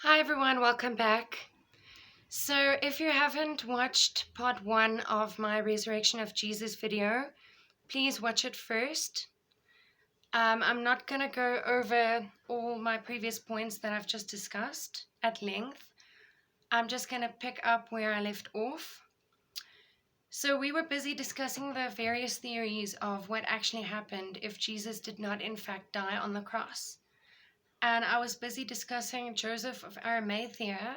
Hi everyone, welcome back. So, if you haven't watched part one of my Resurrection of Jesus video, please watch it first. I'm not going to go over all my previous points that I've just discussed at length. I'm just going to pick up where I left off. So, we were busy discussing the various theories of what actually happened if Jesus did not, in fact, die on the cross. And I was busy discussing Joseph of Arimathea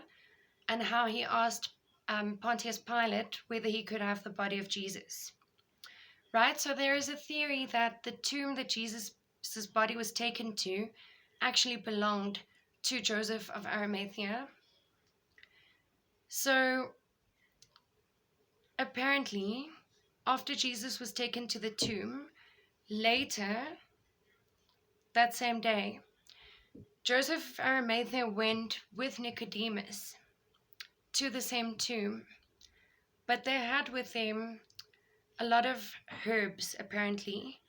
and how he asked Pontius Pilate whether he could have the body of Jesus. Right? So there is a theory that the tomb that Jesus' body was taken to actually belonged to Joseph of Arimathea. So apparently, after Jesus was taken to the tomb, later that same day, Joseph of Arimathea went with Nicodemus to the same tomb, but they had with them a lot of herbs apparently,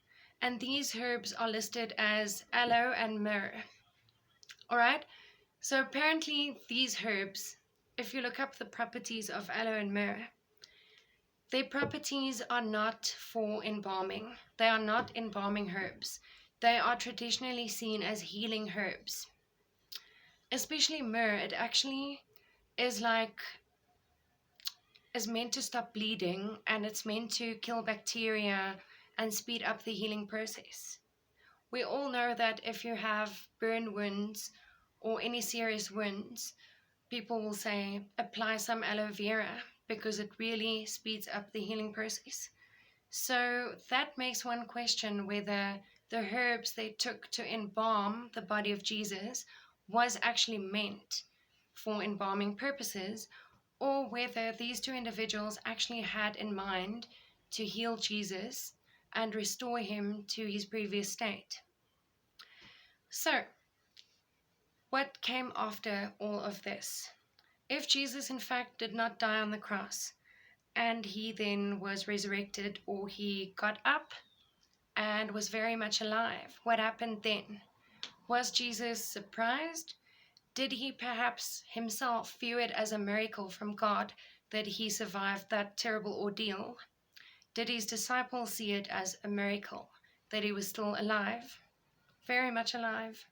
and these herbs are listed as aloe and myrrh. All right, so apparently these herbs, if you look up the properties of aloe and myrrh, their properties are not for embalming. They are not embalming herbs. They are traditionally seen as healing herbs. Especially myrrh, it actually is meant to stop bleeding, and it's meant to kill bacteria and speed up the healing process. We all know that if you have burn wounds or any serious wounds, people will say apply some aloe vera because it really speeds up the healing process. So that makes one question whether the herbs they took to embalm the body of Jesus was actually meant for embalming purposes, or whether these two individuals actually had in mind to heal Jesus and restore him to his previous state. So, what came after all of this? If Jesus, in fact, did not die on the cross, and he then was resurrected, or he got up and was very much alive, what happened then? Was Jesus surprised? Did he perhaps himself view it as a miracle from God that he survived that terrible ordeal? Did his disciples see it as a miracle that he was still alive? Very much alive.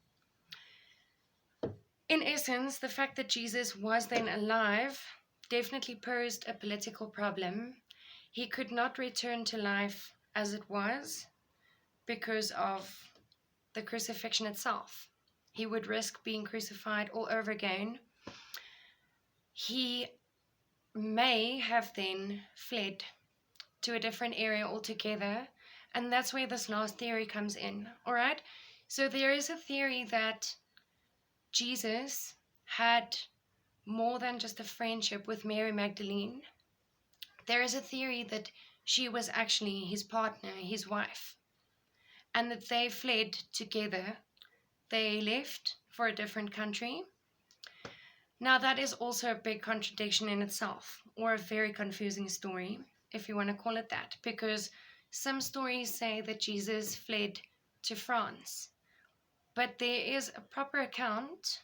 In essence, the fact that Jesus was then alive definitely posed a political problem. He could not return to life as it was because of the crucifixion itself. He would risk being crucified all over again. He may have then fled to a different area altogether, and that's where this last theory comes in. All right, so there is a theory that Jesus had more than just a friendship with Mary Magdalene. There is a theory that she was actually his partner, his wife, and that they fled together. They left for a different country. Now, that is also a big contradiction in itself, or a very confusing story, if you want to call it that, because some stories say that Jesus fled to France, but there is a proper account,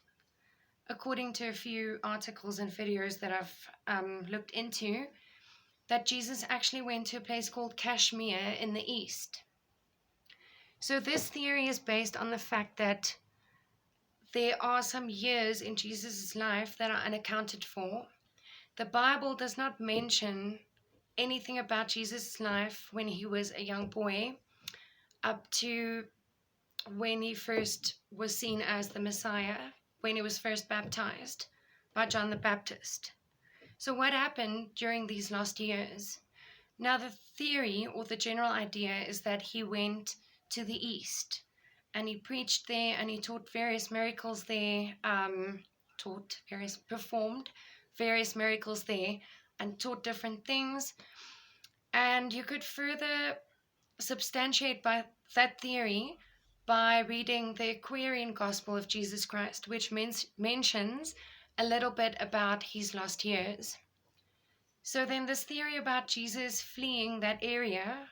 according to a few articles and videos that I've looked into, that Jesus actually went to a place called Kashmir in the east. So this theory is based on the fact that there are some years in Jesus' life that are unaccounted for. The Bible does not mention anything about Jesus' life when he was a young boy up to when he first was seen as the Messiah, when he was first baptized by John the Baptist. So what happened during these last years? Now the theory, or the general idea, is that he went to the east and he preached there and he taught various miracles there, performed various miracles there and taught different things. And you could further substantiate by that theory by reading the Aquarian Gospel of Jesus Christ, which mentions a little bit about his last years. So then this theory about Jesus fleeing that area,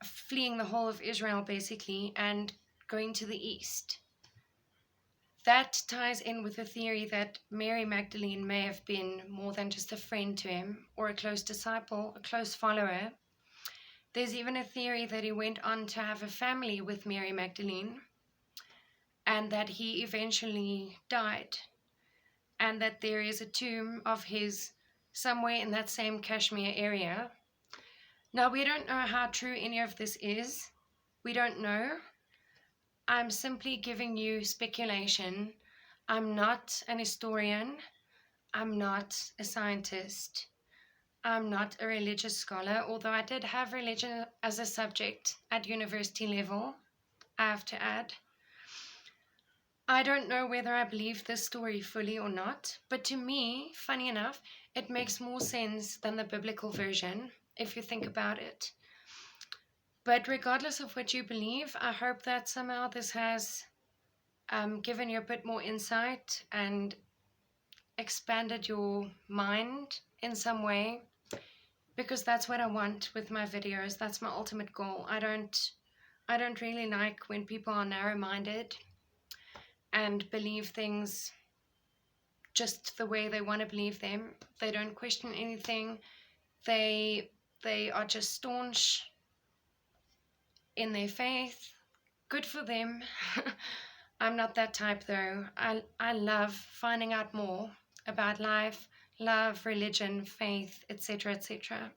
fleeing the whole of Israel basically, and going to the east, that ties in with the theory that Mary Magdalene may have been more than just a friend to him, or a close disciple, a close follower. There's even a theory that he went on to have a family with Mary Magdalene, and that he eventually died, and that there is a tomb of his somewhere in that same Kashmir area. Now, we don't know how true any of this is. We don't know. I'm simply giving you speculation. I'm not an historian. I'm not a scientist. I'm not a religious scholar, although I did have religion as a subject at university level, I have to add. I don't know whether I believe this story fully or not, but to me, funny enough, it makes more sense than the biblical version, if you think about it. But regardless of what you believe, I hope that somehow this has given you a bit more insight and expanded your mind in some way, because that's what I want with my videos. That's my ultimate goal. I don't really like when people are narrow-minded and believe things just the way they want to believe them. They don't question anything. They are just staunch in their faith. Good for them. I'm not that type though. I love finding out more about life, love, religion, faith, etc., etc.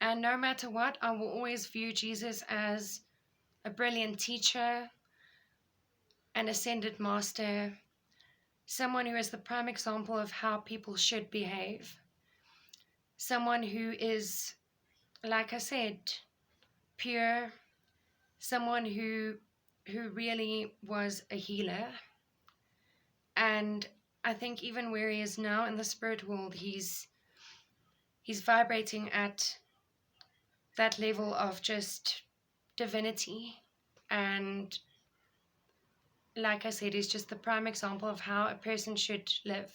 And no matter what, I will always view Jesus as a brilliant teacher, an ascended master, someone who is the prime example of how people should behave, someone who is, like I said, pure, someone who really was a healer. And I think even where he is now in the spirit world, he's vibrating at that level of just divinity. And like I said, he's just the prime example of how a person should live.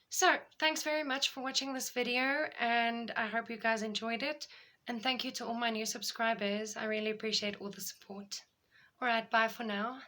So thanks very much for watching this video, and I hope you guys enjoyed it. And thank you to all my new subscribers. I really appreciate all the support. Alright, bye for now.